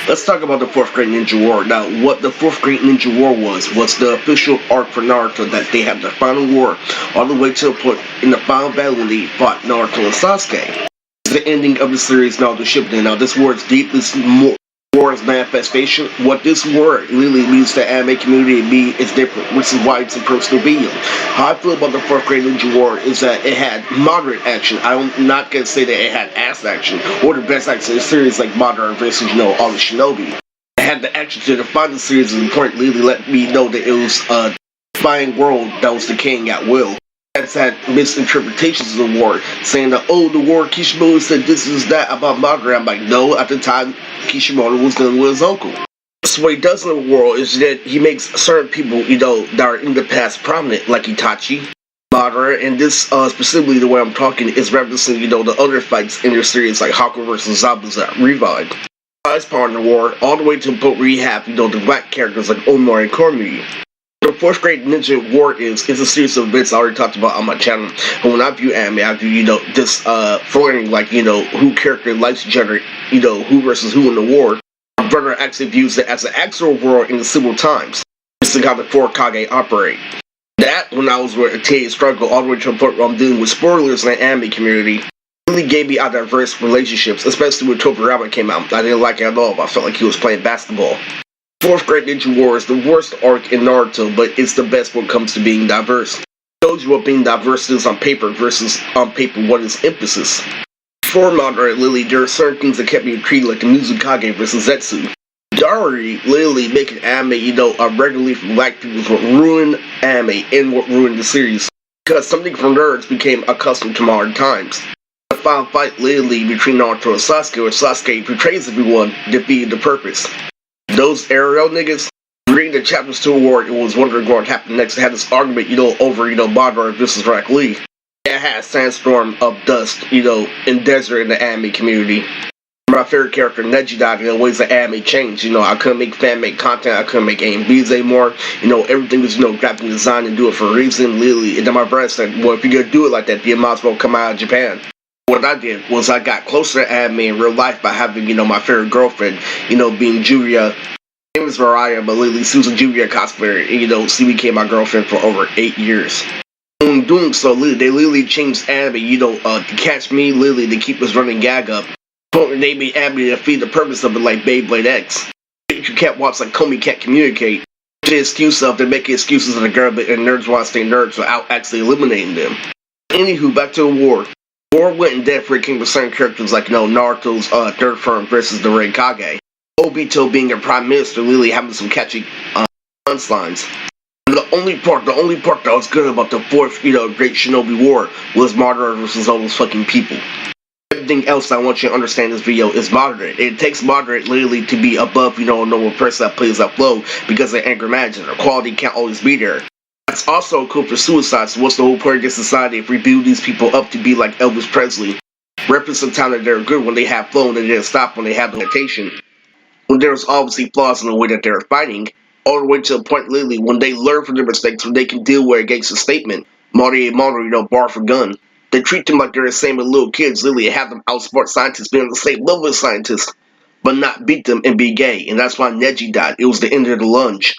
Let's talk about the Fourth Great Ninja War. Now, what the Fourth Great Ninja War was the official arc for Naruto that they have the final war all the way to the point in the final battle when they fought Naruto and Sasuke. It's the ending of the series Naruto Shippuden. Now, this war's deepest war's manifestation. What this war really means to the anime community is different, which is why it's a personal video. How I feel about the Fourth Great Ninja War is that it had moderate action. I'm not gonna say that it had ass action or the best action in the series like Madara versus all the Shinobi. It had the action to define the series and importantly let me know that it was a defiant world that was decaying at will. That's had misinterpretations of the war, saying that, oh, the war, Kishimoto said this is that about Madara. I'm like, no, at the time, Kishimoto was dealing with his uncle. So what he does in the war is that he makes certain people, that are in the past prominent, like Itachi, Madara, and this, specifically the way I'm talking, is referencing, the other fights in their series, like Haku versus Zabuza, revived. As part of the war, all the way to the point where you have, the black characters like Omar and Komi. The Fourth Great Ninja War is a series of events I already talked about on my channel. And when I view anime, I view, this, flirting, like, who character likes each other, who versus who in the war. My brother actually views it as an actual war in the civil times. This is how the four Kage operate. That, when I was with a teenage struggle, all the way to the point where I'm dealing with spoilers in the anime community, really gave me our diverse relationships, especially when Tobirama came out. I didn't like it at all, I felt like he was playing basketball. Fourth Great Ninja War is the worst arc in Naruto, but it's the best when it comes to being diverse. It shows you what being diverse is on paper versus on paper what is emphasis. For Madara and Lily, there are certain things that kept me intrigued, like the Mizukage versus Zetsu. Dari literally making anime, regularly for black people is what ruined anime and what ruined the series. Because something for nerds became accustomed to modern times. The final fight literally between Naruto and Sasuke, where Sasuke betrays everyone, defeating the purpose. Those aerial niggas, reading the chapters to a war, it was wondering what would happen next. They had this argument, over, Madara versus Rock Lee. It had a sandstorm of dust, in desert in the anime community. My favorite character, Neji, died in the ways that anime changed. I couldn't make fan-made content, I couldn't make AMVs anymore. Everything was, graphic design and do it for a reason, literally. And then my brother said, well, if you're gonna do it like that, then you might as well come out of Japan. What I did was I got closer to anime in real life by having, my favorite girlfriend, being Julia. Her name was Mariah, but literally she was a Julia cosplayer, and, she became my girlfriend for over 8 years. In doing so, they literally changed anime, to catch me, literally, to keep this running gag up. They made anime to feed the purpose of it, like Beyblade X. If you can't watch like Komi can't communicate, the excuse of they're making excuses of the girl, but and nerds want to stay nerds without actually eliminating them. Anywho, back to the war. War went in depth for king with certain characters like Naruto's third form versus the Red Kage. Obito being a prime minister, literally having some catchy punchlines. The only part that was good about the fourth, Great Shinobi War was Madara versus all those fucking people. Everything else I want you to understand in this video is moderate. It takes moderate literally to be above, a normal person that plays that flow because of anger management. Or quality can't always be there. That's also cool for suicide, so what's the whole point of this society if we build these people up to be like Elvis Presley? Represent time that they're good when they have flow and they didn't stop when they have limitation. When there's obviously flaws in the way that they're fighting, all the way to the point literally when they learn from their mistakes, when they can deal with against a statement. Marty, bar for gun. They treat them like they're the same as little kids, literally have them outsmart scientists being on the same level as scientists, but not beat them and be gay, and that's why Neji died. It was the end of the lunge.